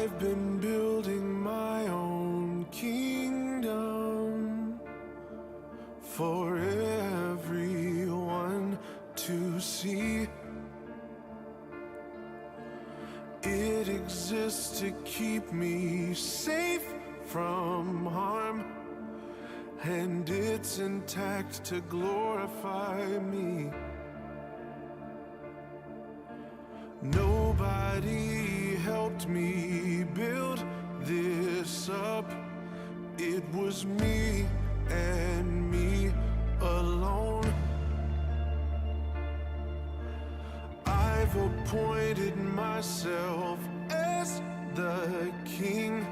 I've been building my own kingdom for everyone to see. It exists to keep me safe from harm, and it's intact to glorify me. Nobody helped me build this up. It was me and me alone. I've appointed myself as the king,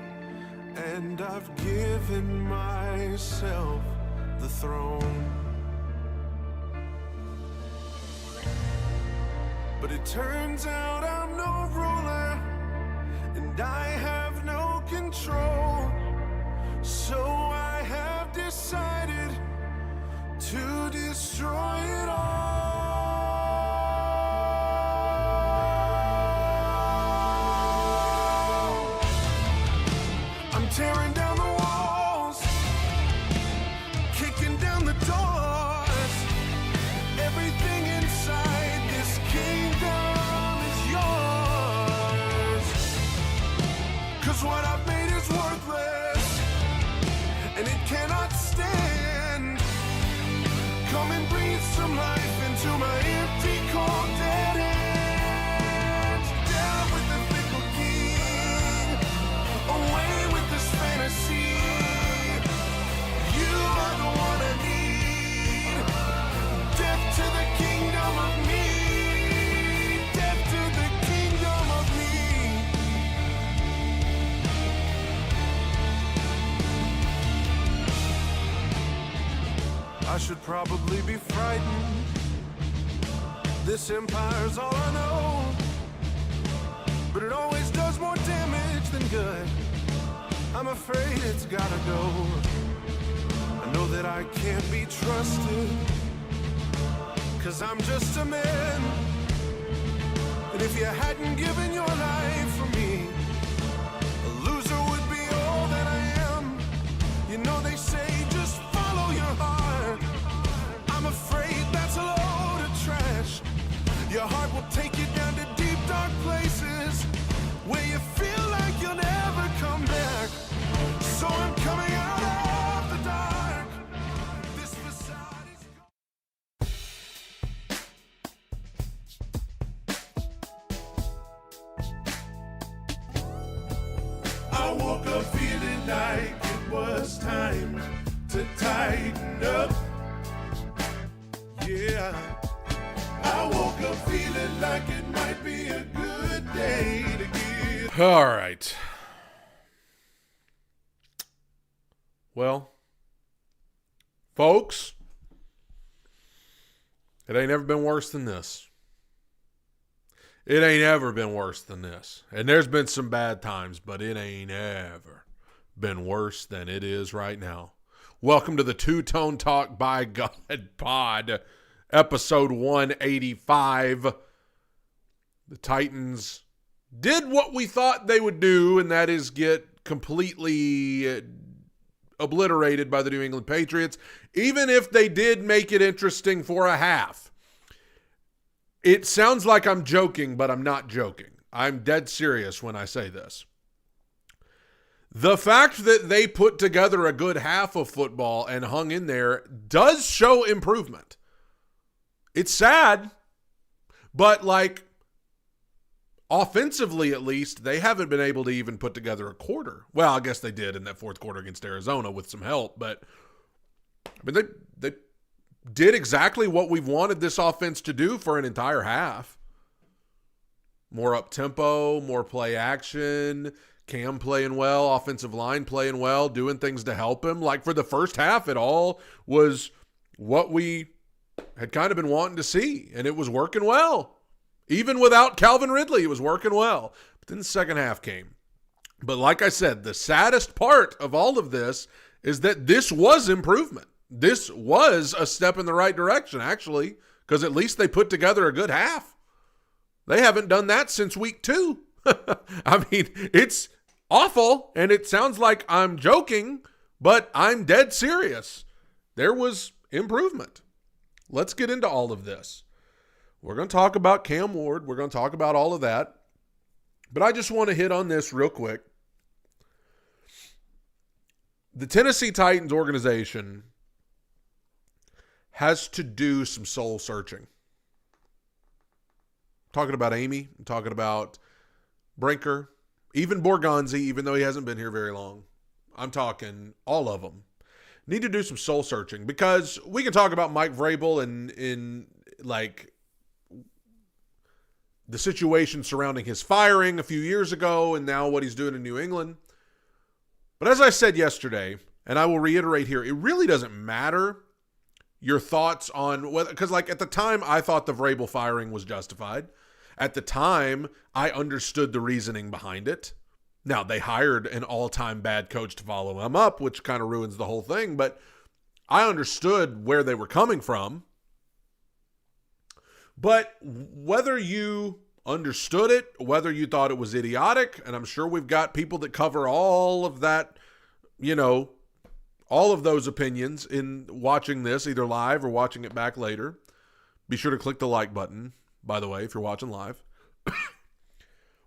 and I've given myself the throne. But it turns out I'm no ruler, and I have no control. So I have decided to destroy it all. I'm tearing down the walls, kicking down the doors. Everything inside this kingdom is yours. 'Cause what I've made is worthless, and it cannot stand. Come and breathe some life into my empty, cold, dead hands. Down with the fickle king, away with this fantasy. You are the one I need. Death to the kingdom of me. Death to the kingdom of me. I should probably be frightened. This empire's all I know, but it always does more damage than good. I'm afraid it's gotta go. I know that I can't be trusted, 'cause I'm just a man. And if you hadn't given your life for me, a loser would be all that I am. You know they say just follow your heart. I'm afraid that's a load of trash. Your heart will take you down to deep, dark places where you feel like you'll never come back. So I'm coming out of the dark. This facade is... I woke up feeling like it was time to tighten up. Yeah, I woke up feeling like it might be a good day to get. All right. Well, folks, it ain't ever been worse than this. It ain't ever been worse than this. And there's been some bad times, but it ain't ever been worse than it is right now. Welcome to the Two-Tone Talk by God Pod, episode 185. The Titans did what we thought they would do, and that is get completely obliterated by the New England Patriots, even if they did make it interesting for a half. It sounds like I'm joking, but I'm not joking. I'm dead serious when I say this. The fact that they put together a good half of football and hung in there does show improvement. It's sad, but like offensively at least, they haven't been able to even put together a quarter. Well, I guess they did in that fourth quarter against Arizona with some help, but I mean, they did exactly what we've wanted this offense to do for an entire half. More up-tempo, more play action, Cam playing well, offensive line playing well, doing things to help him. Like for the first half, it all was what we had kind of been wanting to see, and it was working well. Even without Calvin Ridley, it was working well. But then the second half came. But like I said, the saddest part of all of this is that this was improvement. This was a step in the right direction, actually, because at least they put together a good half. They haven't done that since week 2. I mean, it's awful, and it sounds like I'm joking, but I'm dead serious. There was improvement. Let's get into all of this. We're going to talk about Cam Ward. We're going to talk about all of that. But I just want to hit on this real quick. The Tennessee Titans organization has to do some soul searching. I'm talking about Amy. I'm talking about Brinker. Even Borgonzi, even though he hasn't been here very long. I'm talking all of them. Need to do some soul searching, because we can talk about Mike Vrabel and in like the situation surrounding his firing a few years ago and now what he's doing in New England. But as I said yesterday, and I will reiterate here, it really doesn't matter your thoughts on whether, because like at the time I thought the Vrabel firing was justified. At the time, I understood the reasoning behind it. Now, they hired an all-time bad coach to follow him up, which kind of ruins the whole thing, but I understood where they were coming from. But whether you understood it, whether you thought it was idiotic, and I'm sure we've got people that cover all of that, all of those opinions in watching this, either live or watching it back later. Be sure to click the like button, by the way, if you're watching live.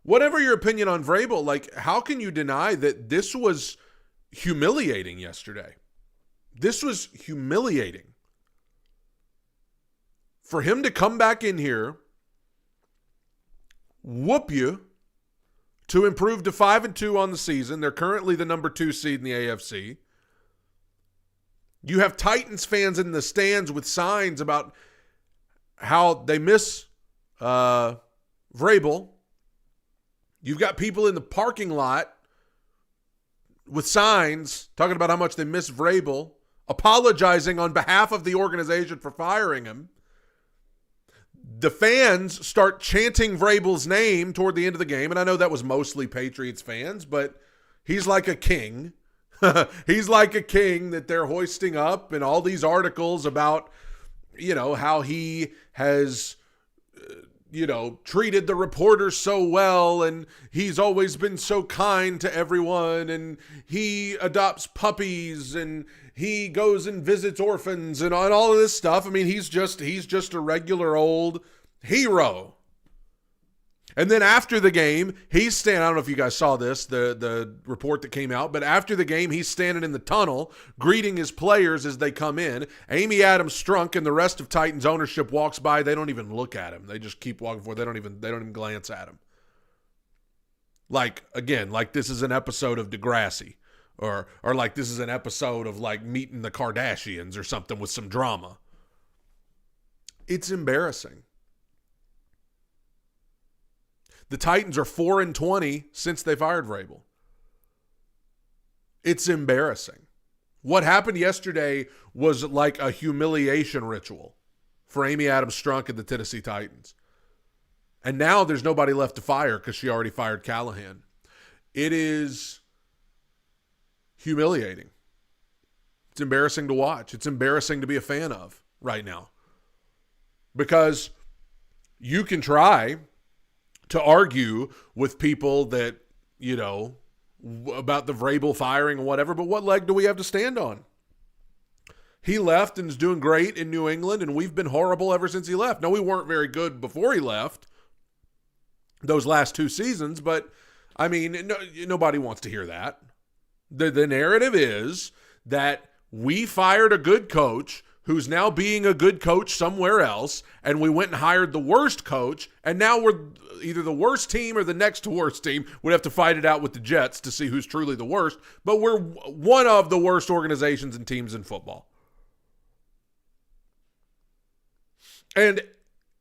Whatever your opinion on Vrabel, like, how can you deny that this was humiliating yesterday? This was humiliating. For him to come back in here, whoop you, to improve to 5-2 on the season. They're currently the number 2 seed in the AFC. You have Titans fans in the stands with signs about how they miss Vrabel. You've got people in the parking lot with signs talking about how much they miss Vrabel, apologizing on behalf of the organization for firing him. The fans start chanting Vrabel's name toward the end of the game, and I know that was mostly Patriots fans, but he's like a king. He's like a king that they're hoisting up, and all these articles about, how he has, treated the reporters so well, and he's always been so kind to everyone, and he adopts puppies, and he goes and visits orphans, and all of this stuff. I mean, he's just a regular old hero. And then after the game, he's standing, I don't know if you guys saw this, the report that came out, but after the game, he's standing in the tunnel greeting his players as they come in. Amy Adams Strunk and the rest of Titans ownership walks by. They don't even look at him. They just keep walking forward. They don't even glance at him. Like this is an episode of Degrassi, or like this is an episode of like Meeting the Kardashians or something with some drama. It's embarrassing. The Titans are 4-20 since they fired Vrabel. It's embarrassing. What happened yesterday was like a humiliation ritual for Amy Adams Strunk and the Tennessee Titans. And now there's nobody left to fire because she already fired Callahan. It is humiliating. It's embarrassing to watch. It's embarrassing to be a fan of right now. Because you can try to argue with people that, about the Vrabel firing and whatever, but what leg do we have to stand on? He left and is doing great in New England, and we've been horrible ever since he left. No, we weren't very good before he left those last 2 seasons, but, I mean, nobody wants to hear that. The narrative is that we fired a good coach who's now being a good coach somewhere else, and we went and hired the worst coach, and now we're either the worst team or the next to worst team. We'd have to fight it out with the Jets to see who's truly the worst, but we're one of the worst organizations and teams in football. And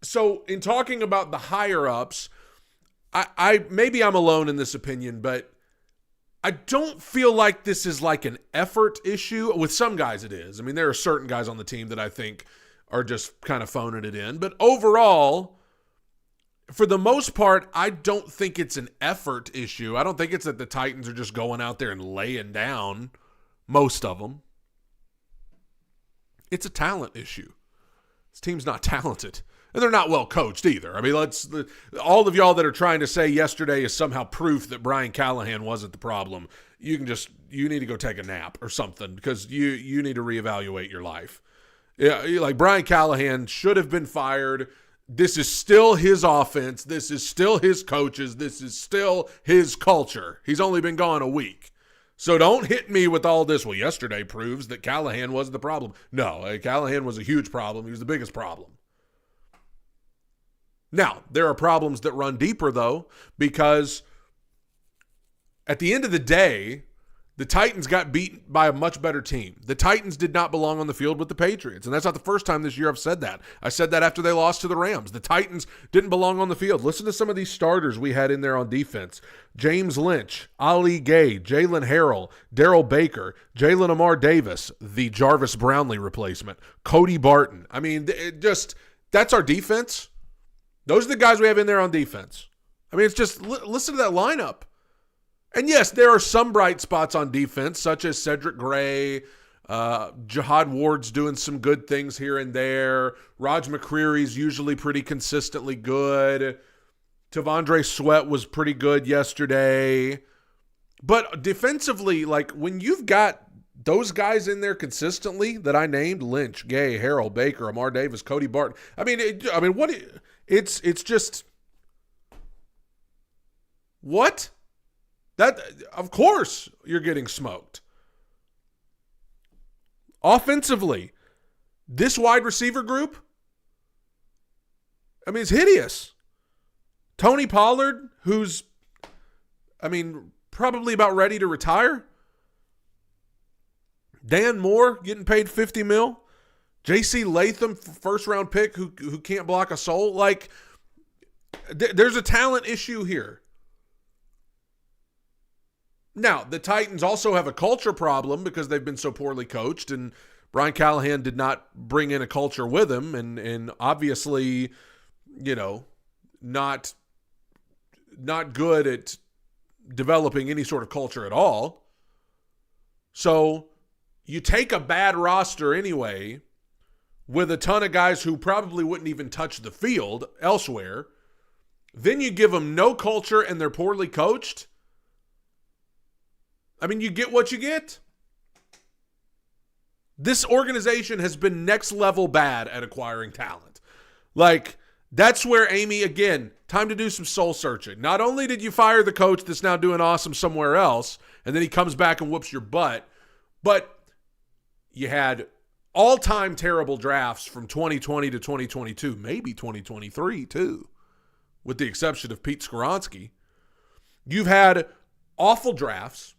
so in talking about the higher-ups, I maybe I'm alone in this opinion, but I don't feel like this is like an effort issue. With some guys it is. I mean, there are certain guys on the team that I think are just kind of phoning it in. But overall, for the most part, I don't think it's an effort issue. I don't think it's that the Titans are just going out there and laying down, most of them. It's a talent issue. This team's not talented. And they're not well coached either. I mean, all of y'all that are trying to say yesterday is somehow proof that Brian Callahan wasn't the problem. You need to go take a nap or something, because you need to reevaluate your life. Yeah, like Brian Callahan should have been fired. This is still his offense. This is still his coaches. This is still his culture. He's only been gone a week. So don't hit me with all this. Well, yesterday proves that Callahan wasn't the problem. No, Callahan was a huge problem. He was the biggest problem. Now, there are problems that run deeper, though, because at the end of the day, the Titans got beaten by a much better team. The Titans did not belong on the field with the Patriots, and that's not the first time this year I've said that. I said that after they lost to the Rams. The Titans didn't belong on the field. Listen to some of these starters we had in there on defense. James Lynch, Ali Gay, Jalen Harrell, Darrell Baker, Jalen Amar Davis, the Jarvis Brownlee replacement, Cody Barton. I mean, that's our defense. Those are the guys we have in there on defense. I mean, it's just, listen to that lineup. And yes, there are some bright spots on defense, such as Cedric Gray, Jihad Ward's doing some good things here and there. Raj McCreary's usually pretty consistently good. Tavondre Sweat was pretty good yesterday. But defensively, like when you've got those guys in there consistently that I named, Lynch, Gay, Harrell, Baker, Amar Davis, Cody Barton. It's just what? That, of course, you're getting smoked. Offensively, this wide receiver group, I mean, it's hideous. Tony Pollard, who's, probably about ready to retire. Dan Moore getting paid $50 million. J.C. Latham, first-round pick who can't block a soul. Like, there's a talent issue here. Now, the Titans also have a culture problem because they've been so poorly coached, and Brian Callahan did not bring in a culture with him, and obviously, not good at developing any sort of culture at all. So you take a bad roster anyway with a ton of guys who probably wouldn't even touch the field elsewhere. Then you give them no culture and they're poorly coached. I mean, you get what you get. This organization has been next level bad at acquiring talent. Like, that's where Amy, again, time to do some soul searching. Not only did you fire the coach that's now doing awesome somewhere else, and then he comes back and whoops your butt, but you had all-time terrible drafts from 2020 to 2022, maybe 2023 too, with the exception of Pete Skoronski. You've had awful drafts.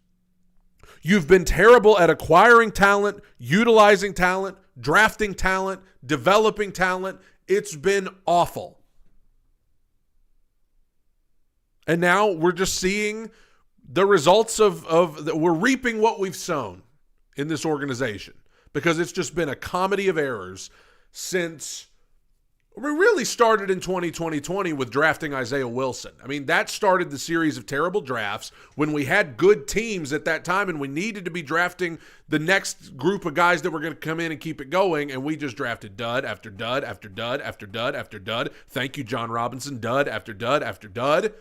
You've been terrible at acquiring talent, utilizing talent, drafting talent, developing talent. It's been awful. And now we're just seeing the results we're reaping what we've sown in this organization, because it's just been a comedy of errors since we really started in 2020 with drafting Isaiah Wilson. I mean, that started the series of terrible drafts when we had good teams at that time and we needed to be drafting the next group of guys that were going to come in and keep it going, and we just drafted dud after dud after dud after dud after dud. Thank you, John Robinson. Dud after dud after dud.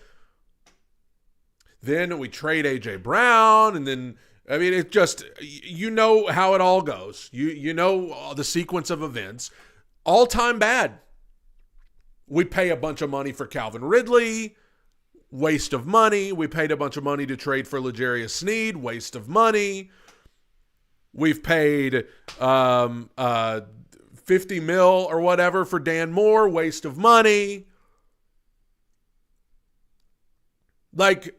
Then we trade A.J. Brown, and then, it just, you know how it all goes. You know the sequence of events. All-time bad. We pay a bunch of money for Calvin Ridley, waste of money. We paid a bunch of money to trade for L'Jarius Sneed, waste of money. We've paid $50 million or whatever for Dan Moore, waste of money. Like,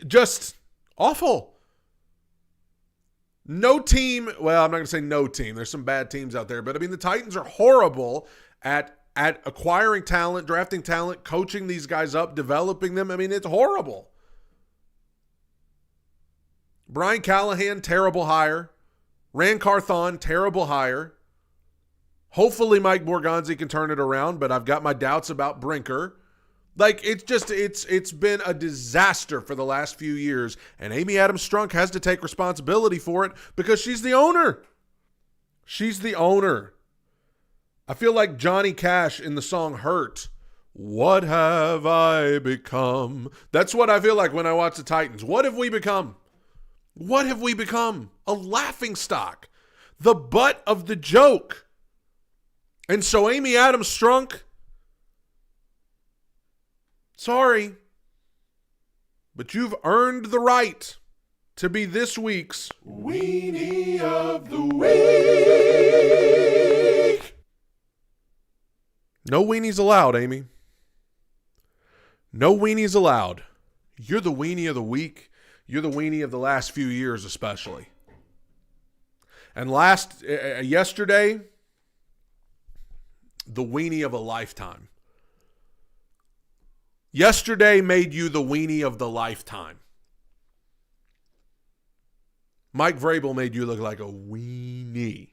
just awful. No team, well, I'm not going to say no team. There's some bad teams out there, but the Titans are horrible at acquiring talent, drafting talent, coaching these guys up, developing them. It's horrible. Brian Callahan, terrible hire. Rand Carthon, terrible hire. Hopefully Mike Borgonzi can turn it around, but I've got my doubts about Brinker. Like, it's been a disaster for the last few years, and Amy Adams Strunk has to take responsibility for it because she's the owner. She's the owner. I feel like Johnny Cash in the song Hurt. What have I become? That's what I feel like when I watch the Titans. What have we become? What have we become? A laughingstock. The butt of the joke. And so Amy Adams Strunk, sorry, but you've earned the right to be this week's Weenie of the Week. No weenies allowed, Amy. No weenies allowed. You're the weenie of the week. You're the weenie of the last few years especially. And yesterday, the weenie of a lifetime. Yesterday made you the weenie of the lifetime. Mike Vrabel made you look like a weenie.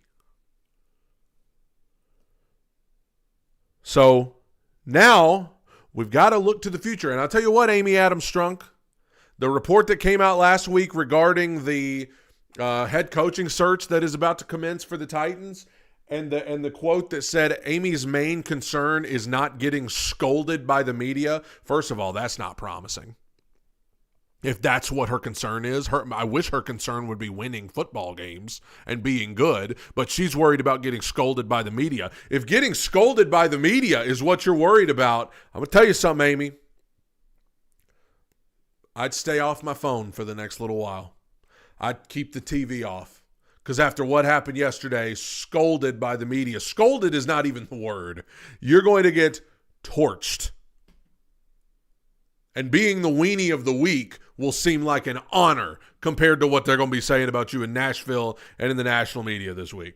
So now we've got to look to the future. And I'll tell you what, Amy Adams Strunk, the report that came out last week regarding the head coaching search that is about to commence for the Titans, and the quote that said Amy's main concern is not getting scolded by the media. First of all, that's not promising. If that's what her concern is, I wish her concern would be winning football games and being good, but she's worried about getting scolded by the media. If getting scolded by the media is what you're worried about, I'm going to tell you something, Amy. I'd stay off my phone for the next little while. I'd keep the TV off. Because after what happened yesterday, scolded by the media. Scolded is not even the word. You're going to get torched. And being the weenie of the week will seem like an honor compared to what they're going to be saying about you in Nashville and in the national media this week.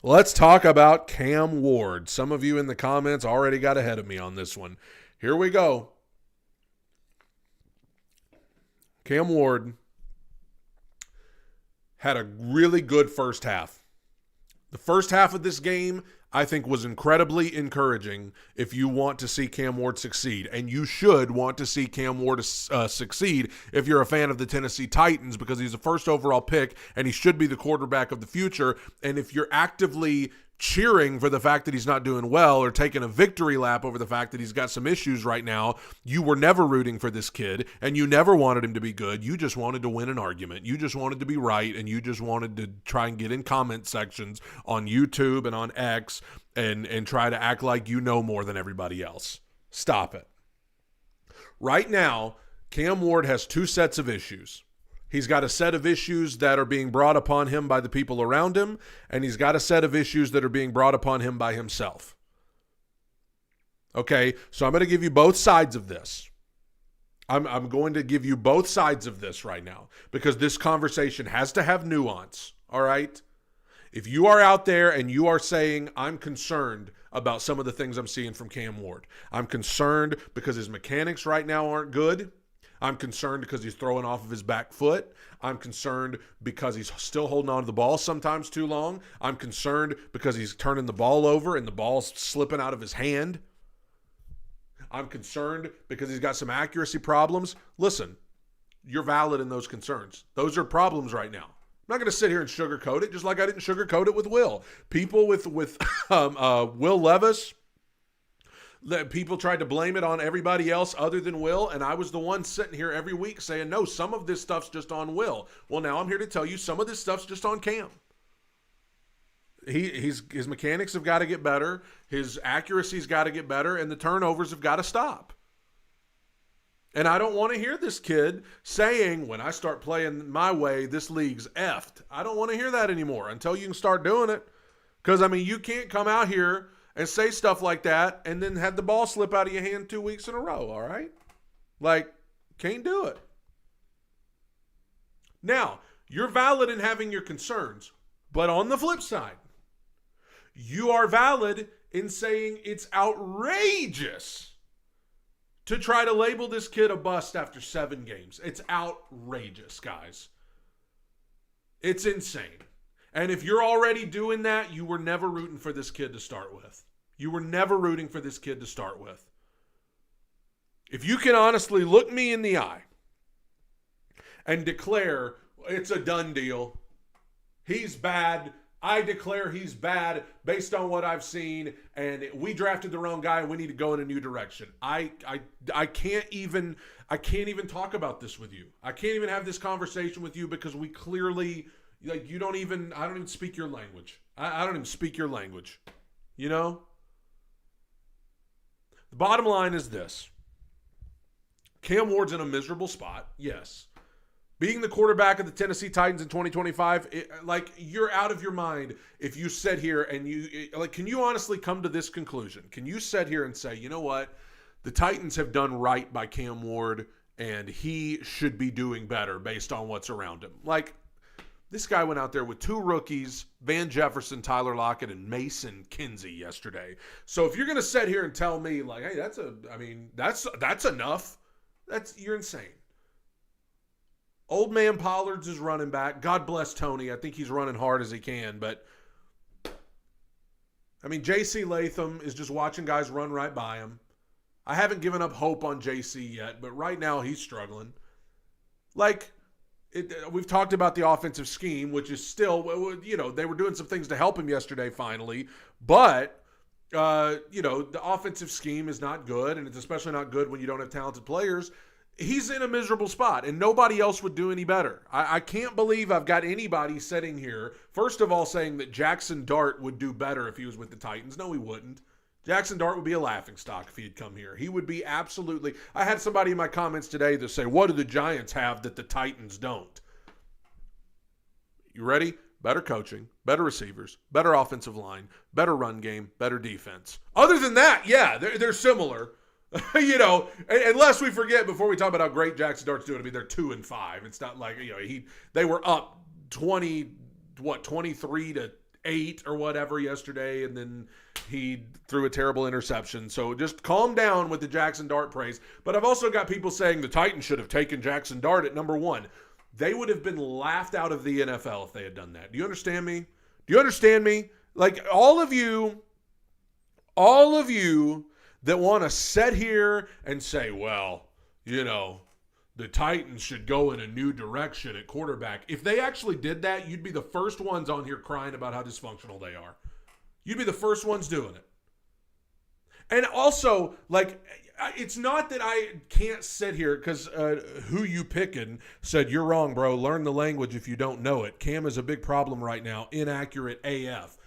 Let's talk about Cam Ward. Some of you in the comments already got ahead of me on this one. Here we go. Cam Ward had a really good first half. The first half of this game, I think, was incredibly encouraging if you want to see Cam Ward succeed. And you should want to see Cam Ward succeed if you're a fan of the Tennessee Titans, because he's a first overall pick and he should be the quarterback of the future. And if you're actively cheering for the fact that he's not doing well or taking a victory lap over the fact that he's got some issues right now, you were never rooting for this kid and you never wanted him to be good. You just wanted to win an argument. You just wanted to be right, and you just wanted to try and get in comment sections on YouTube and on X and try to act like you know more than everybody else. Stop it. Right now, Cam Ward has two sets of issues. He's got a set of issues that are being brought upon him by the people around him, and he's got a set of issues that are being brought upon him by himself. Okay, so I'm going to give you both sides of this. I'm going to give you both sides of this right now, because this conversation has to have nuance, all right? If you are out there and you are saying, I'm concerned about some of the things I'm seeing from Cam Ward. I'm concerned because his mechanics right now aren't good. I'm concerned because he's throwing off of his back foot. I'm concerned because he's still holding on to the ball sometimes too long. I'm concerned because he's turning the ball over and the ball's slipping out of his hand. I'm concerned because he's got some accuracy problems. Listen, you're valid in those concerns. Those are problems right now. I'm not going to sit here and sugarcoat it, just like I didn't sugarcoat it with Will. People with Will Levis, people tried to blame it on everybody else other than Will, and I was the one sitting here every week saying, no, some of this stuff's just on Will. Well, now I'm here to tell you some of this stuff's just on Cam. His mechanics have got to get better, his accuracy's got to get better, and the turnovers have got to stop. And I don't want to hear this kid saying, when I start playing my way, this league's effed. I don't want to hear that anymore until you can start doing it. Because, I mean, you can't come out here and say stuff like that and then have the ball slip out of your hand 2 weeks in a row, all right? Like, can't do it. Now, you're valid in having your concerns, but on the flip side, you are valid in saying it's outrageous to try to label this kid a bust after 7 games. It's outrageous, guys. It's insane. And if you're already doing that, you were never rooting for this kid to start with. You were never rooting for this kid to start with. If you can honestly look me in the eye and declare it's a done deal, he's bad, I declare he's bad based on what I've seen, and we drafted the wrong guy, and we need to go in a new direction. I can't even talk about this with you. I can't even have this conversation with you because we clearly, like, I don't even speak your language. I don't even speak your language. You know? The bottom line is this. Cam Ward's in a miserable spot, yes. Being the quarterback of the Tennessee Titans in 2025, you're out of your mind if you sit here and can you honestly come to this conclusion? Can you sit here and say, you know what? The Titans have done right by Cam Ward and he should be doing better based on what's around him. Like, this guy went out there with 2 rookies, Van Jefferson, Tyler Lockett, and Mason Kinsey yesterday. So if you're going to sit here and tell me, like, hey, that's enough, you're insane. Old man Pollard's is running back. God bless Tony. I think he's running hard as he can. But, I mean, J.C. Latham is just watching guys run right by him. I haven't given up hope on J.C. yet, but right now he's struggling. We've talked about the offensive scheme, which is still, they were doing some things to help him yesterday finally. But, the offensive scheme is not good, and it's especially not good when you don't have talented players. He's in a miserable spot, and nobody else would do any better. I can't believe I've got anybody sitting here, first of all, saying that Jackson Dart would do better if he was with the Titans. No, he wouldn't. Jackson Dart would be a laughingstock if he had come here. He would be absolutely... I had somebody in my comments today that say, what do the Giants have that the Titans don't? You ready? Better coaching, better receivers, better offensive line, better run game, better defense. Other than that, yeah, they're similar. Unless we forget before we talk about how great Jackson Dart's doing, I mean, they're 2-5. It's not like, they were up 23-8 or whatever yesterday, and then he threw a terrible interception. So just calm down with the Jackson Dart praise. But I've also got people saying the Titans should have taken Jackson Dart at number 1. They would have been laughed out of the NFL if they had done that. Do you understand me? Like, all of you that want to sit here and say, well, the Titans should go in a new direction at quarterback. If they actually did that, you'd be the first ones on here crying about how dysfunctional they are. You'd be the first ones doing it. And also, it's not that I can't sit here because Who You Pickin' said, you're wrong, bro. Learn the language if you don't know it. Cam is a big problem right now. Inaccurate AF.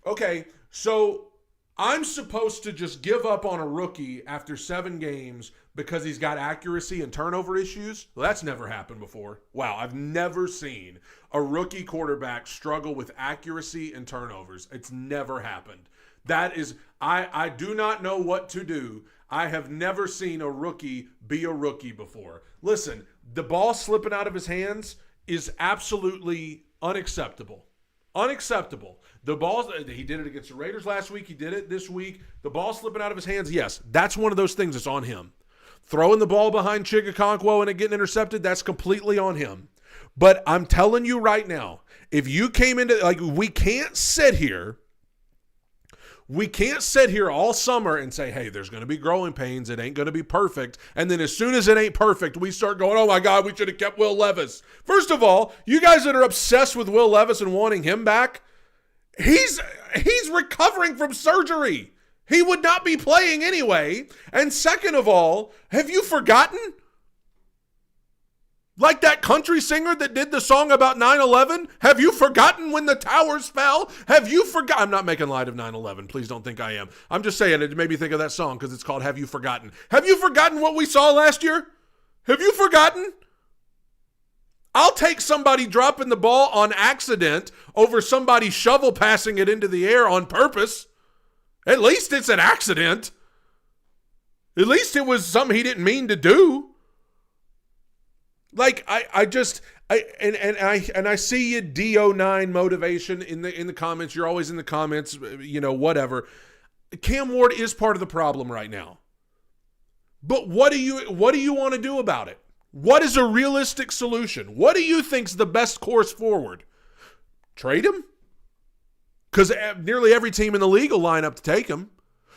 Okay, so I'm supposed to just give up on a rookie after 7 games because he's got accuracy and turnover issues? Well, that's never happened before. Wow, I've never seen a rookie quarterback struggle with accuracy and turnovers. It's never happened. That is, I do not know what to do. I have never seen a rookie be a rookie before. Listen, the ball slipping out of his hands is absolutely unacceptable. Unacceptable. The ball, he did it against the Raiders last week. He did it this week. The ball slipping out of his hands, yes, that's one of those things that's on him. Throwing the ball behind Chigakonkwo and it getting intercepted, that's completely on him. But I'm telling you right now, if you came into, we can't sit here all summer and say, hey, there's going to be growing pains. It ain't going to be perfect. And then as soon as it ain't perfect, we start going, oh, my God, we should have kept Will Levis. First of all, you guys that are obsessed with Will Levis and wanting him back, he's recovering from surgery. He would not be playing anyway. And second of all, have you forgotten? Like that country singer that did the song about 9/11? Have you forgotten when the towers fell? Have you forgotten? I'm not making light of 9/11. Please don't think I am. I'm just saying it made me think of that song because it's called Have You Forgotten? Have you forgotten what we saw last year? Have you forgotten? I'll take somebody dropping the ball on accident over somebody shovel passing it into the air on purpose. At least it's an accident. At least it was something he didn't mean to do. I see you DO9 motivation in the comments. You're always in the comments, whatever. Cam Ward is part of the problem right now. But what do you want to do about it? What is a realistic solution? What do you think's the best course forward? Trade him? Because nearly every team in the league will line up to take him.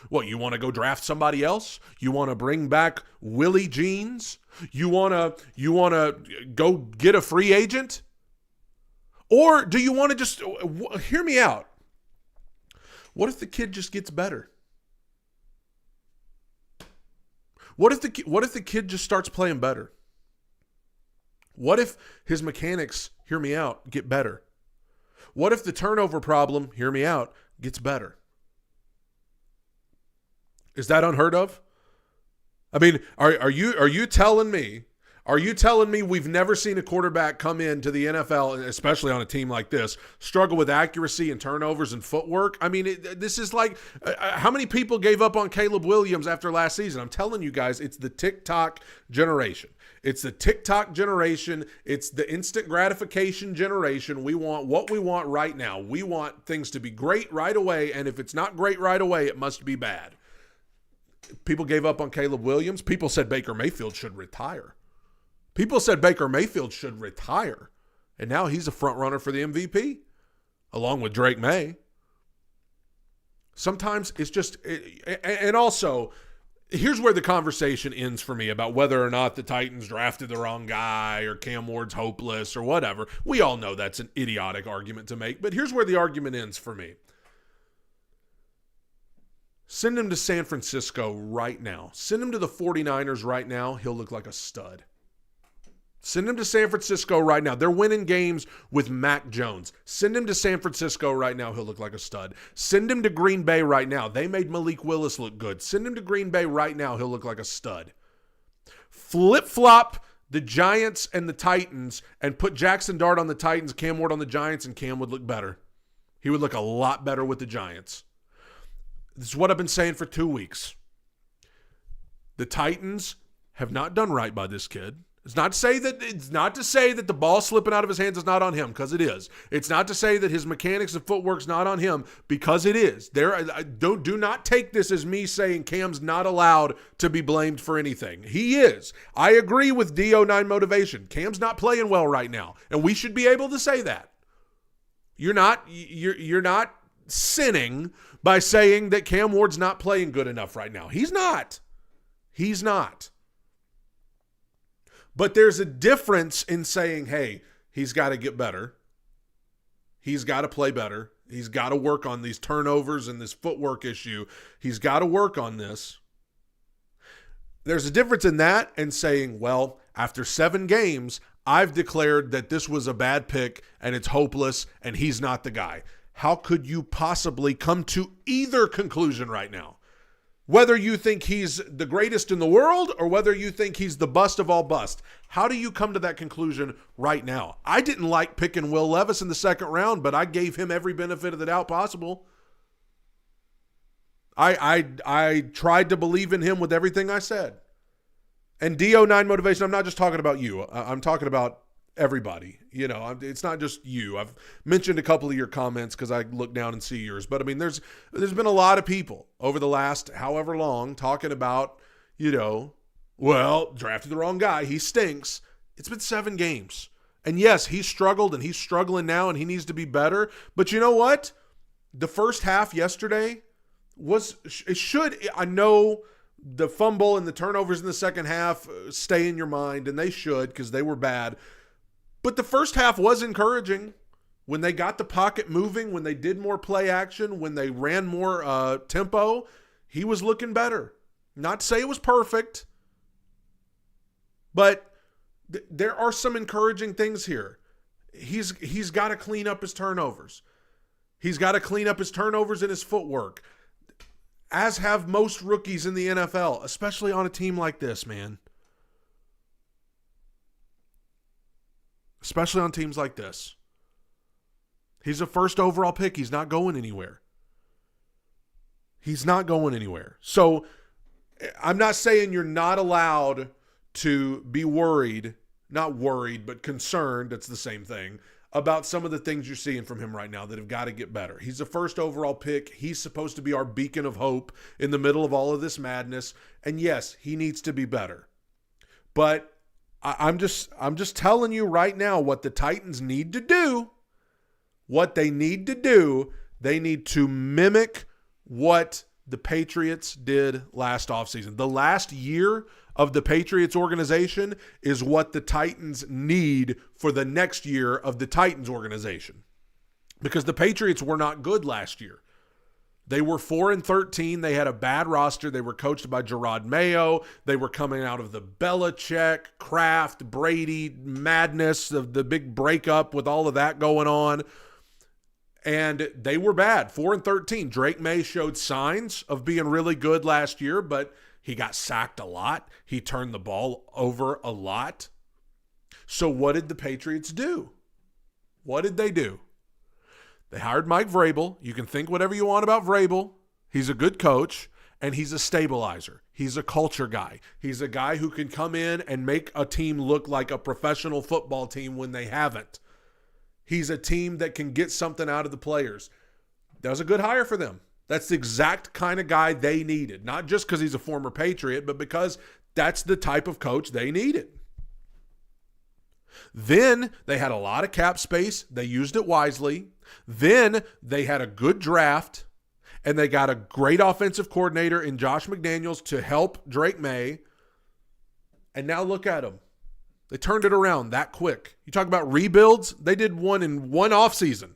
What, you want to go draft somebody else? You want to bring back Willie Jeans? You want to go get a free agent? Or do you want to just hear me out? What if the kid just gets better? What if the kid just starts playing better? What if his mechanics, hear me out, get better? What if the turnover problem, hear me out, gets better? Is that unheard of? I mean, are you telling me? Are you telling me we've never seen a quarterback come into the NFL, especially on a team like this, struggle with accuracy and turnovers and footwork? I mean, this is like how many people gave up on Caleb Williams after last season? I'm telling you guys, it's the TikTok generation. It's the TikTok generation. It's the instant gratification generation. We want what we want right now. We want things to be great right away, and if it's not great right away, it must be bad. People gave up on Caleb Williams. People said Baker Mayfield should retire. People said Baker Mayfield should retire. And now he's a front runner for the MVP, along with Drake May. Sometimes it's just, and also, here's where the conversation ends for me about whether or not the Titans drafted the wrong guy or Cam Ward's hopeless or whatever. We all know that's an idiotic argument to make, but here's where the argument ends for me. Send him to San Francisco right now. Send him to the 49ers right now. He'll look like a stud. Send him to San Francisco right now. They're winning games with Mac Jones. Send him to San Francisco right now. He'll look like a stud. Send him to Green Bay right now. They made Malik Willis look good. Send him to Green Bay right now. He'll look like a stud. Flip-flop the Giants and the Titans and put Jackson Dart on the Titans, Cam Ward on the Giants, and Cam would look better. He would look a lot better with the Giants. This is what I've been saying for 2 weeks. The Titans have not done right by this kid. It's not to say that the ball slipping out of his hands is not on him, because it is. It's not to say that his mechanics and footwork's not on him, because it is. Do not take this as me saying Cam's not allowed to be blamed for anything. He is. I agree with D09 motivation. Cam's not playing well right now, and we should be able to say that. You're not sinning by saying that Cam Ward's not playing good enough right now. He's not. He's not. But there's a difference in saying, hey, he's got to get better. He's got to play better. He's got to work on these turnovers and this footwork issue. He's got to work on this. There's a difference in that and saying, well, after 7 games, I've declared that this was a bad pick and it's hopeless and he's not the guy. How could you possibly come to either conclusion right now? Whether you think he's the greatest in the world or whether you think he's the bust of all bust. How do you come to that conclusion right now? I didn't like picking Will Levis in the 2nd round, but I gave him every benefit of the doubt possible. I tried to believe in him with everything I said. And D09 motivation, I'm not just talking about you. I'm talking about everybody. You know, it's not just you. I've mentioned a couple of your comments because I look down and see yours. But I mean, there's been a lot of people over the last however long talking about, you know, well, drafted the wrong guy. He stinks. It's been 7 games. And yes, he's struggled and he's struggling now and he needs to be better. But you know what? The first half yesterday I know the fumble and the turnovers in the second half stay in your mind, and they should because they were bad. But the first half was encouraging when they got the pocket moving, when they did more play action, when they ran more tempo. He was looking better. Not to say it was perfect, but there are some encouraging things here. He's got to clean up his turnovers. He's got to clean up his turnovers and his footwork, as have most rookies in the NFL, especially on a team like this, man. Especially on teams like this. He's a 1st overall pick. He's not going anywhere. He's not going anywhere. So I'm not saying you're not allowed to be worried, not worried, but concerned, that's the same thing, about some of the things you're seeing from him right now that have got to get better. He's a 1st overall pick. He's supposed to be our beacon of hope in the middle of all of this madness. And yes, he needs to be better. But I'm just telling you right now what the Titans need to do. What they need to do, they need to mimic what the Patriots did last offseason. The last year of the Patriots organization is what the Titans need for the next year of the Titans organization. Because the Patriots were not good last year. They were 4-13. They had a bad roster. They were coached by Gerard Mayo. They were coming out of the Belichick, Kraft, Brady madness of the big breakup with all of that going on. And they were bad, 4-13. Drake May showed signs of being really good last year, but he got sacked a lot. He turned the ball over a lot. So what did the Patriots do? What did they do? They hired Mike Vrabel. You can think whatever you want about Vrabel. He's a good coach, and he's a stabilizer. He's a culture guy. He's a guy who can come in and make a team look like a professional football team when they haven't. He's a team that can get something out of the players. That was a good hire for them. That's the exact kind of guy they needed. Not just because he's a former Patriot, but because that's the type of coach they needed. Then they had a lot of cap space. They used it wisely. Then they had a good draft, and they got a great offensive coordinator in Josh McDaniels to help Drake May. And now look at them. They turned it around that quick. You talk about rebuilds, they did one in one offseason.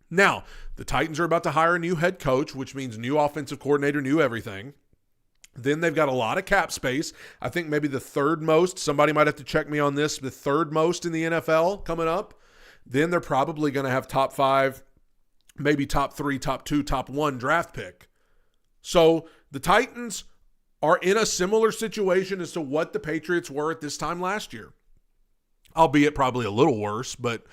Now, the Titans are about to hire a new head coach, which means new offensive coordinator, new everything. Then they've got a lot of cap space. I think maybe the third most. Somebody might have to check me on this. The third most in the NFL coming up. Then they're probably going to have top 5, maybe top 3, top 2, top 1 draft pick. So the Titans are in a similar situation as to what the Patriots were at this time last year. Albeit probably a little worse, but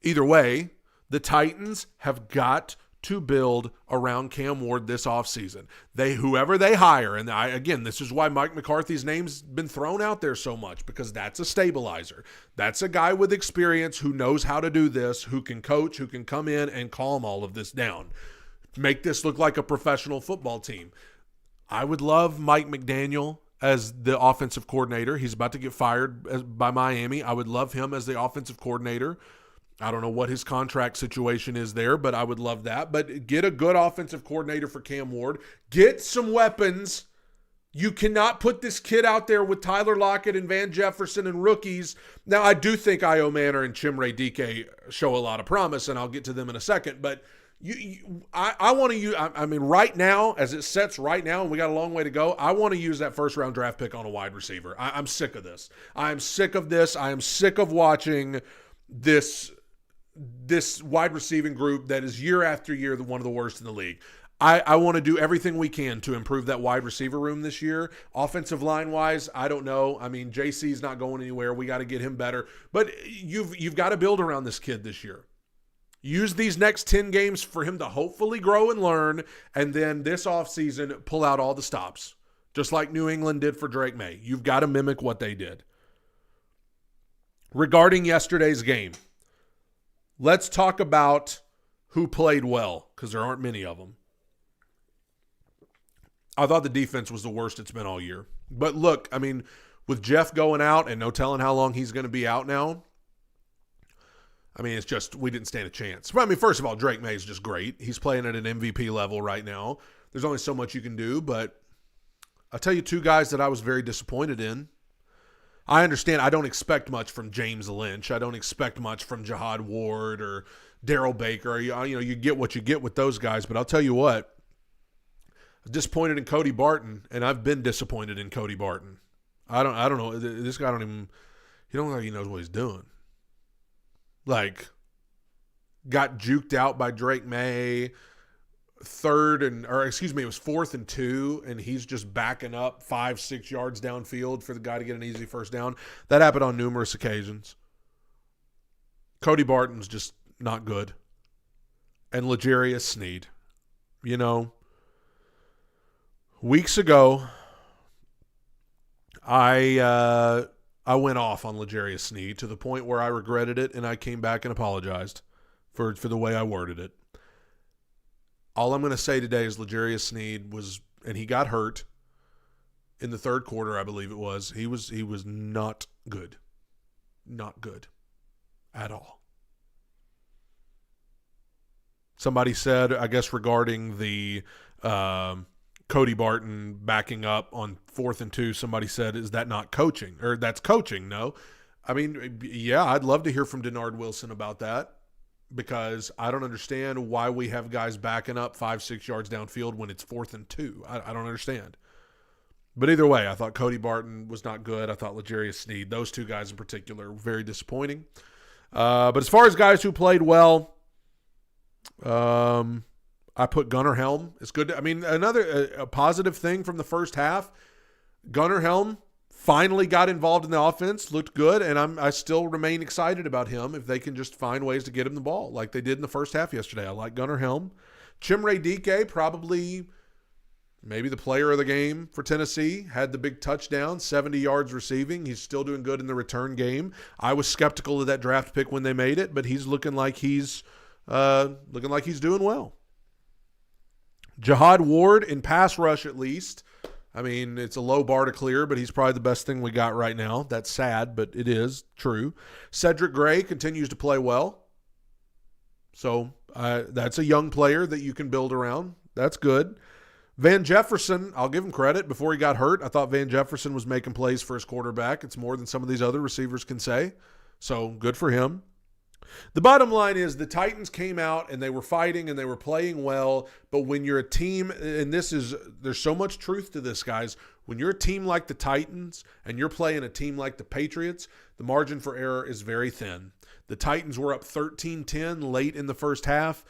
either way, the Titans have got to build around Cam Ward this offseason. Whoever they hire, and again, this is why Mike McCarthy's name's been thrown out there so much, because that's a stabilizer. That's a guy with experience who knows how to do this, who can coach, who can come in and calm all of this down. Make this look like a professional football team. I would love Mike McDaniel as the offensive coordinator. He's about to get fired by Miami. I would love him as the offensive coordinator. I don't know what his contract situation is there, but I would love that. But get a good offensive coordinator for Cam Ward. Get some weapons. You cannot put this kid out there with Tyler Lockett and Van Jefferson and rookies. Now, I do think Io Manor and Chimere Dike show a lot of promise, and I'll get to them in a second. But I want to use, I mean, right now, as it sets right now, and we got a long way to go, I want to use that first-round draft pick on a wide receiver. I'm sick of this. I'm sick of this. I am sick of watching this wide receiving group that is year after year one of the worst in the league. I want to do everything we can to improve that wide receiver room this year. Offensive line-wise, I don't know. I mean, JC's not going anywhere. We got to get him better. But you've got to build around this kid this year. Use these next 10 games for him to hopefully grow and learn, and then this offseason pull out all the stops, just like New England did for Drake May. You've got to mimic what they did. Regarding yesterday's game, let's talk about who played well, because there aren't many of them. I thought the defense was the worst it's been all year. But look, I mean, with Jeff going out and no telling how long he's going to be out now, I mean, it's just, we didn't stand a chance. Well, I mean, first of all, Drake May is just great. He's playing at an MVP level right now. There's only so much you can do, but I'll tell you two guys that I was very disappointed in. I understand I don't expect much from James Lynch. I don't expect much from Jihad Ward or Darrell Baker. You get what you get with those guys, but I'll tell you what. I was disappointed in Cody Barton, and I've been disappointed in Cody Barton. I don't know. This guy he don't look like he knows what he's doing. Like, got juked out by Drake May, it was 4th and 2, and he's just backing up 5-6 yards downfield for the guy to get an easy first down. That happened on numerous occasions. Cody Barton's just not good. And L'Jarius Sneed. Weeks ago, I went off on L'Jarius Sneed to the point where I regretted it, and I came back and apologized for the way I worded it. All I'm going to say today is L'Jarius Sneed and he got hurt in the third quarter, I believe it was. He was not good. Not good at all. Somebody said, I guess regarding the Cody Barton backing up on 4th and 2. Somebody said, is that not coaching? Or that's coaching. No. I mean, yeah, I'd love to hear from Denard Wilson about that, because I don't understand why we have guys backing up 5-6 yards downfield when it's 4th and 2. I don't understand. But either way, I thought Cody Barton was not good. I thought L'Jarius Sneed, those two guys in particular, were very disappointing. But as far as guys who played well, I put Gunnar Helm. It's good. Another a positive thing from the first half, Gunnar Helm finally got involved in the offense, looked good, and I still remain excited about him if they can just find ways to get him the ball like they did in the first half yesterday. I like Gunnar Helm. Chimere Dike, probably maybe the player of the game for Tennessee, had the big touchdown, 70 yards receiving. He's still doing good in the return game. I was skeptical of that draft pick when they made it, but he's looking like he's doing well. Jihad Ward in pass rush, at least. I mean, it's a low bar to clear, but he's probably the best thing we got right now. That's sad, but it is true. Cedric Gray continues to play well. So that's a young player that you can build around. That's good. Van Jefferson, I'll give him credit. Before he got hurt, I thought Van Jefferson was making plays for his quarterback. It's more than some of these other receivers can say. So good for him. The bottom line is the Titans came out and they were fighting and they were playing well, but when you're a team, and there's so much truth to this, guys, when you're a team like the Titans and you're playing a team like the Patriots, the margin for error is very thin. The Titans were up 13-10 late in the first half.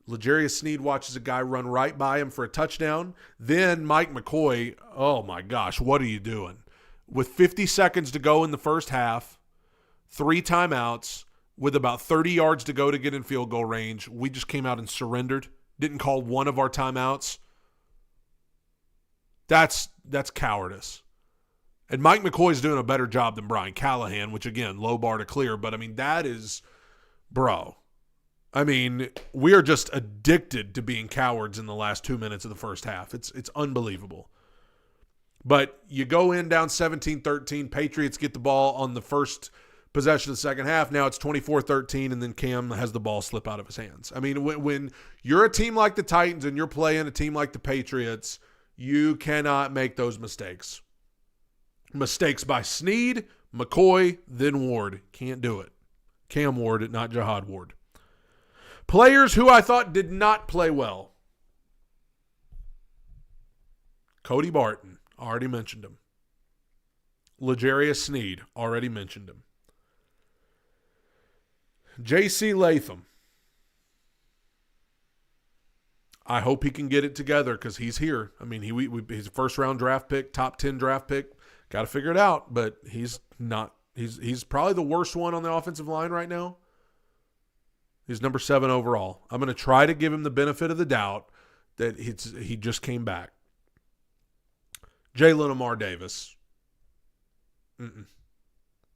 L'Jarius Sneed watches a guy run right by him for a touchdown. Then Mike McCoy, oh my gosh, what are you doing? With 50 seconds to go in the first half, 3 timeouts, with about 30 yards to go to get in field goal range, we just came out and surrendered. Didn't call one of our timeouts. That's cowardice. And Mike McCoy's doing a better job than Brian Callahan, which, again, low bar to clear. But, I mean, that is, bro. I mean, we are just addicted to being cowards in the last 2 minutes of the first half. It's unbelievable. But you go in down 17-13. Patriots get the ball on the first possession of the second half. Now it's 24-13, and then Cam has the ball slip out of his hands. I mean, when you're a team like the Titans and you're playing a team like the Patriots, you cannot make those mistakes. Mistakes by Sneed, McCoy, then Ward. Can't do it. Cam Ward, not Jihad Ward. Players who I thought did not play well. Cody Barton, already mentioned him. L'Jarius Sneed, already mentioned him. J.C. Latham. I hope he can get it together because he's here. I mean, he's a first-round draft pick, top 10 draft pick. Got to figure it out, but he's not. He's probably the worst one on the offensive line right now. He's number 7 overall. I'm going to try to give him the benefit of the doubt that he just came back. Jalen Amar Davis.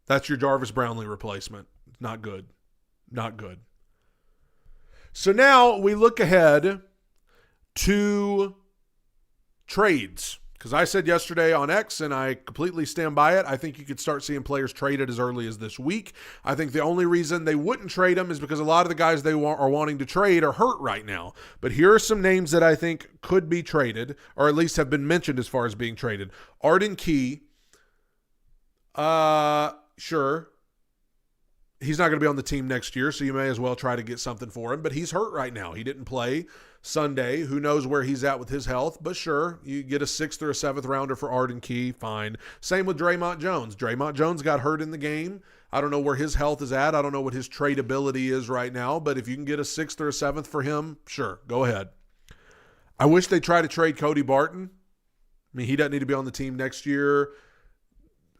That's your Jarvis Brownlee replacement. Not good. Not good. So now we look ahead to trades. Because I said yesterday on X, and I completely stand by it, I think you could start seeing players traded as early as this week. I think the only reason they wouldn't trade them is because a lot of the guys they are wanting to trade are hurt right now. But here are some names that I think could be traded, or at least have been mentioned as far as being traded. Arden Key. Sure. He's not going to be on the team next year, so you may as well try to get something for him. But he's hurt right now. He didn't play Sunday. Who knows where he's at with his health? But sure, you get a 6th or a 7th rounder for Arden Key, fine. Same with Draymond Jones. Draymond Jones got hurt in the game. I don't know where his health is at. I don't know what his tradability is right now. But if you can get a 6th or a 7th for him, sure, go ahead. I wish they try to trade Cody Barton. I mean, he doesn't need to be on the team next year.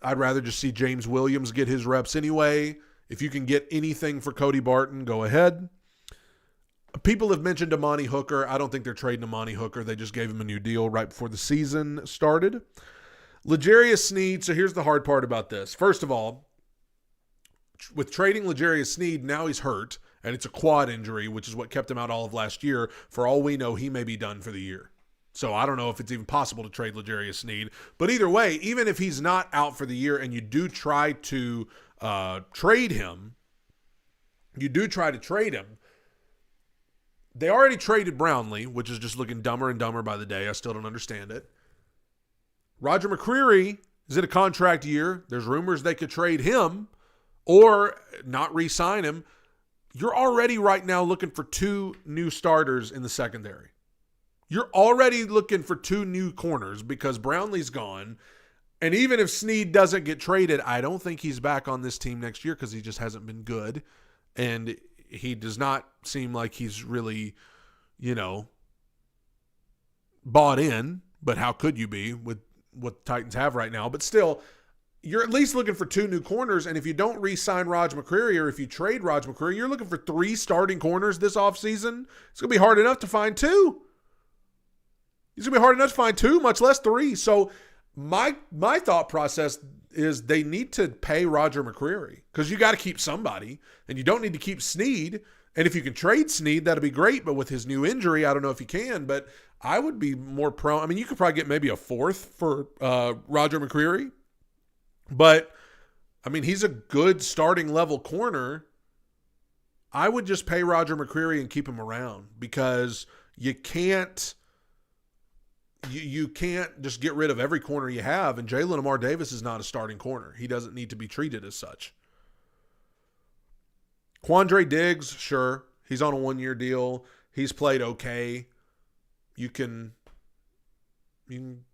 I'd rather just see James Williams get his reps anyway. If you can get anything for Cody Barton, go ahead. People have mentioned Amani Hooker. I don't think they're trading Amani Hooker. They just gave him a new deal right before the season started. L'Jarius Sneed. So here's the hard part about this. First of all, with trading L'Jarius Sneed, now he's hurt, and it's a quad injury, which is what kept him out all of last year. For all we know, he may be done for the year. So I don't know if it's even possible to trade L'Jarius Sneed. But either way, even if he's not out for the year and you do try to trade him, They already traded Brownlee, which is just looking dumber and dumber by the day. I still don't understand it. Roger McCreary is in a contract year. There's rumors they could trade him or not re-sign him. You're already right now looking for 2 new starters in the secondary. You're already looking for 2 new corners because Brownlee's gone. And even if Snead doesn't get traded, I don't think he's back on this team next year because he just hasn't been good. And he does not seem like he's really, bought in. But how could you be with what the Titans have right now? But still, you're at least looking for 2 new corners. And if you don't re-sign Raj McCreary or if you trade Raj McCreary, you're looking for 3 starting corners this offseason. It's going to be hard enough to find 2. It's going to be hard enough to find 2, much less 3. So my thought process is they need to pay Roger McCreary because you got to keep somebody, and you don't need to keep Snead. And if you can trade Snead, that'd be great. But with his new injury, I don't know if you can. But I would be more prone. I mean, you could probably get maybe a 4th for Roger McCreary. But, I mean, he's a good starting level corner. I would just pay Roger McCreary and keep him around because you can't just get rid of every corner you have. And Jalen Amar Davis is not a starting corner. He doesn't need to be treated as such. Quandre Diggs, sure. He's on a 1-year deal. He's played okay. You can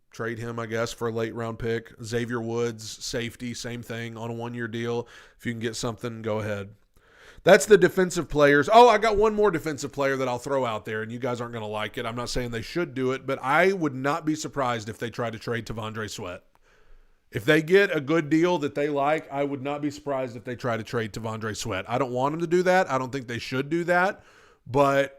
trade him, I guess, for a late round pick. Xavier Woods, safety, same thing, on a 1-year deal. If you can get something, go ahead. That's the defensive players. Oh, I got one more defensive player that I'll throw out there, and you guys aren't going to like it. I'm not saying they should do it, but I would not be surprised if they try to trade T'Vondre Sweat. If they get a good deal that they like, I would not be surprised if they try to trade T'Vondre Sweat. I don't want them to do that. I don't think they should do that, but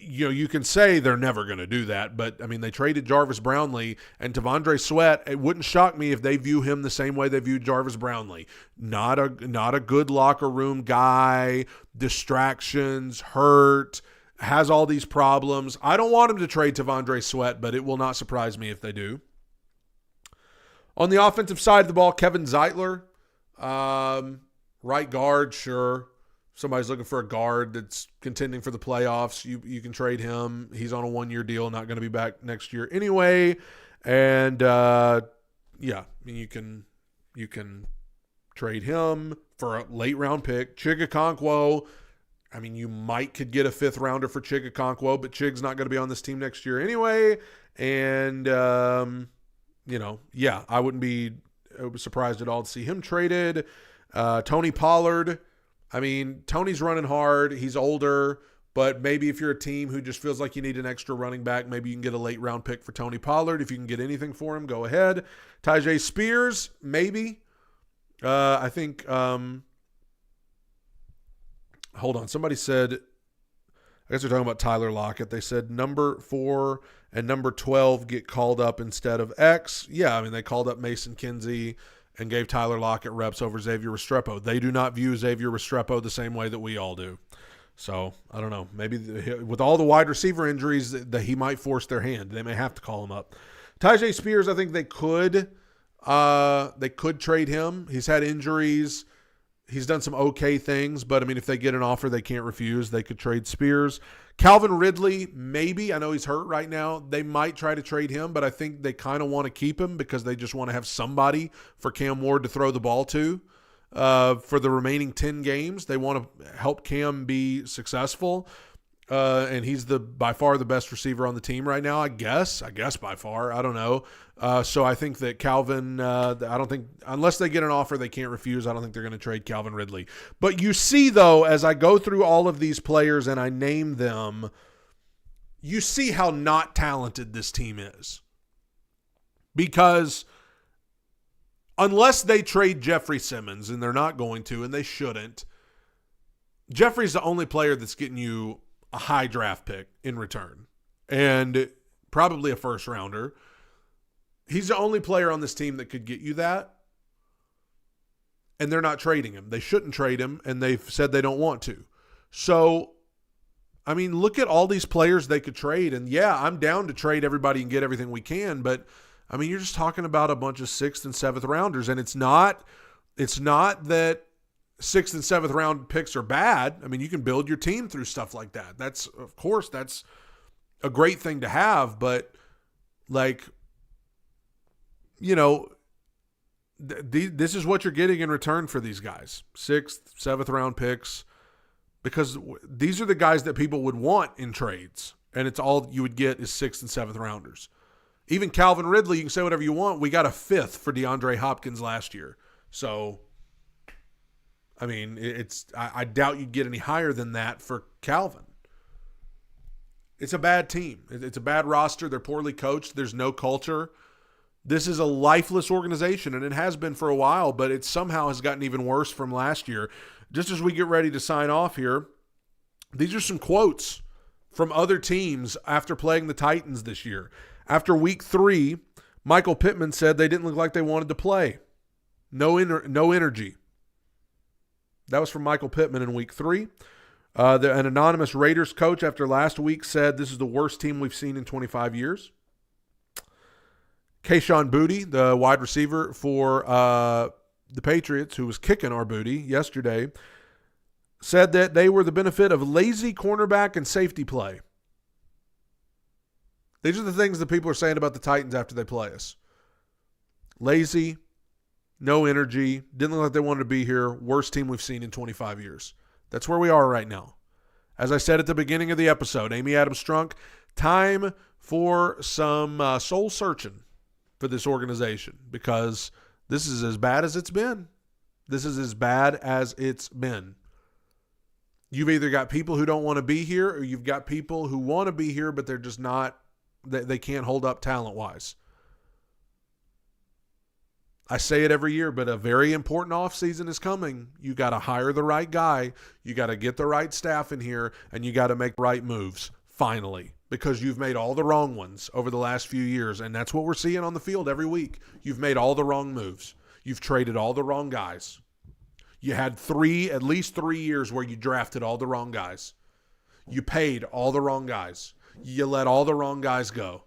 you can say they're never going to do that, but I mean, they traded Jarvis Brownlee and T'Vondre Sweat. It wouldn't shock me if they view him the same way they view Jarvis Brownlee. Not a good locker room guy, distractions, hurt, has all these problems. I don't want him to trade T'Vondre Sweat, but it will not surprise me if they do. On the offensive side of the ball, Kevin Zeitler, right guard, sure. Somebody's looking for a guard that's contending for the playoffs. You can trade him. He's on a 1-year deal, not going to be back next year anyway. And you can trade him for a late round pick. Chigakonkwo, I mean, you might get a 5th rounder for Chigakonkwo, but Chig's not going to be on this team next year anyway. And I wouldn't be surprised at all to see him traded. Tony Pollard. I mean, Tony's running hard. He's older, but maybe if you're a team who just feels like you need an extra running back, maybe you can get a late round pick for Tony Pollard. If you can get anything for him, go ahead. Tyjae Spears, maybe. I think, hold on. Somebody said, I guess they're talking about Tyler Lockett. They said number 4 and number 12 get called up instead of X. Yeah, I mean, they called up Mason Kinsey and gave Tyler Lockett reps over Xavier Restrepo. They do not view Xavier Restrepo the same way that we all do. So, I don't know. Maybe with all the wide receiver injuries, that he might force their hand. They may have to call him up. Tyjae Spears, I think they could trade him. He's had injuries. He's done some okay things, but, I mean, if they get an offer they can't refuse, they could trade Spears. Calvin Ridley, maybe. I know he's hurt right now. They might try to trade him, but I think they kind of want to keep him because they just want to have somebody for Cam Ward to throw the ball to for the remaining 10 games. They want to help Cam be successful, and he's by far the best receiver on the team right now, I guess by far. I don't know. So I think that Calvin, I don't think, unless they get an offer they can't refuse, I don't think they're going to trade Calvin Ridley. But you see, though, as I go through all of these players and I name them, you see how not talented this team is. Because unless they trade Jeffrey Simmons, and they're not going to, and they shouldn't, Jeffrey's the only player that's getting you a high draft pick in return. And probably a first rounder. He's the only player on this team that could get you that. And they're not trading him. They shouldn't trade him, and they've said they don't want to. So, I mean, look at all these players they could trade. And, yeah, I'm down to trade everybody and get everything we can. But, I mean, you're just talking about a bunch of 6th and 7th rounders. And it's not that 6th and 7th round picks are bad. I mean, you can build your team through stuff like that. That's a great thing to have, but like, this is what you're getting in return for these guys. 6th, 7th round picks, because these are the guys that people would want in trades, and it's all you would get is 6th and 7th rounders. Even Calvin Ridley, you can say whatever you want. We got a 5th for DeAndre Hopkins last year. So, I mean, I doubt you'd get any higher than that for Calvin. It's a bad team. It's a bad roster. They're poorly coached. There's no culture. This is a lifeless organization, and it has been for a while, but it somehow has gotten even worse from last year. Just as we get ready to sign off here, these are some quotes from other teams after playing the Titans this year. After week 3, Michael Pittman said they didn't look like they wanted to play. No energy. That was from Michael Pittman in week 3. An anonymous Raiders coach after last week said this is the worst team we've seen in 25 years. Kayshon Boutte, the wide receiver for the Patriots, who was kicking our booty yesterday, said that they were the benefit of lazy cornerback and safety play. These are the things that people are saying about the Titans after they play us. Lazy, no energy, didn't look like they wanted to be here, worst team we've seen in 25 years. That's where we are right now. As I said at the beginning of the episode, Amy Adams Strunk, time for some soul searching for this organization, because this is as bad as it's been. This is as bad as it's been. You've either got people who don't want to be here, or you've got people who want to be here, but they're just not, they can't hold up talent-wise. I say it every year, but a very important offseason is coming. You got to hire the right guy. You got to get the right staff in here, and you got to make right moves, finally, because you've made all the wrong ones over the last few years, and that's what we're seeing on the field every week. You've made all the wrong moves. You've traded all the wrong guys. You had at least 3 years where you drafted all the wrong guys. You paid all the wrong guys. You let all the wrong guys go.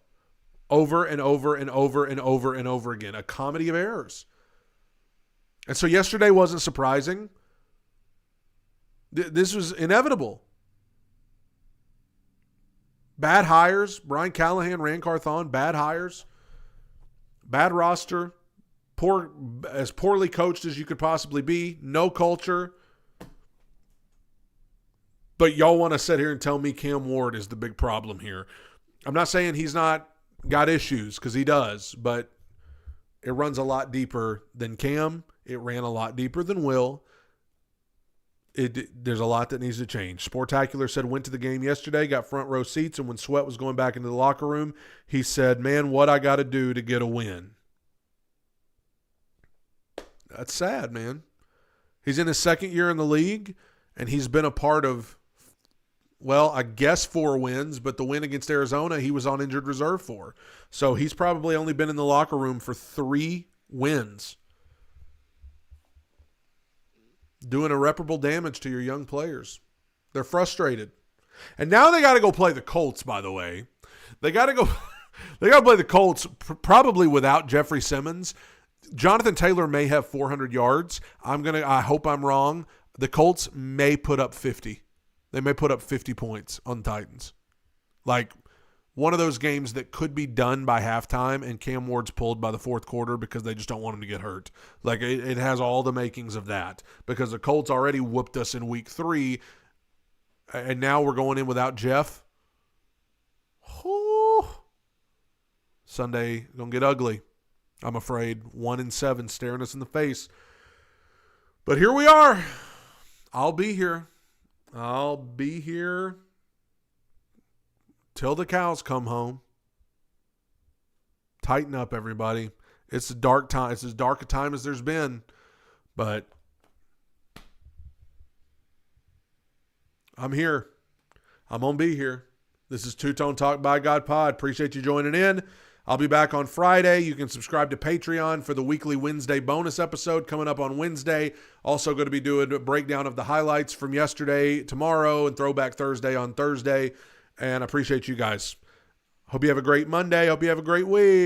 Over and over and over and over and over again. A comedy of errors. And so yesterday wasn't surprising. This was inevitable. Bad hires. Brian Callahan, Rand Carthon, bad hires. Bad roster. As poorly coached as you could possibly be. No culture. But y'all want to sit here and tell me Cam Ward is the big problem here. I'm not saying he's not got issues, because he does, but it runs a lot deeper than Cam. It ran a lot deeper than Will. There's a lot that needs to change. Sportacular said went to the game yesterday, got front row seats, and when Sweat was going back into the locker room, he said, man, what I got to do to get a win. That's sad, man. He's in his second year in the league, and he's been a part of, well, I guess 4 wins, but the win against Arizona, he was on injured reserve for. So he's probably only been in the locker room for 3 wins. Doing irreparable damage to your young players. They're frustrated. And now they got to go play the Colts, by the way. They got to play the Colts probably without Jeffrey Simmons. Jonathan Taylor may have 400 yards. I hope I'm wrong. The Colts may put up 50. They may put up 50 points on Titans. Like one of those games that could be done by halftime and Cam Ward's pulled by the fourth quarter because they just don't want him to get hurt. Like it has all the makings of that, because the Colts already whooped us in week 3, and now we're going in without Jeff. Whew. Sunday going to get ugly. I'm afraid 1-7 staring us in the face. But here we are. I'll be here till the cows come home. Tighten up, everybody. It's a dark time. It's as dark a time as there's been. But I'm here. I'm going to be here. This is Two Tone Talk by God Pod. Appreciate you joining in. I'll be back on Friday. You can subscribe to Patreon for the weekly Wednesday bonus episode coming up on Wednesday. Also going to be doing a breakdown of the highlights from yesterday, tomorrow, and Throwback Thursday on Thursday. And I appreciate you guys. Hope you have a great Monday. Hope you have a great week.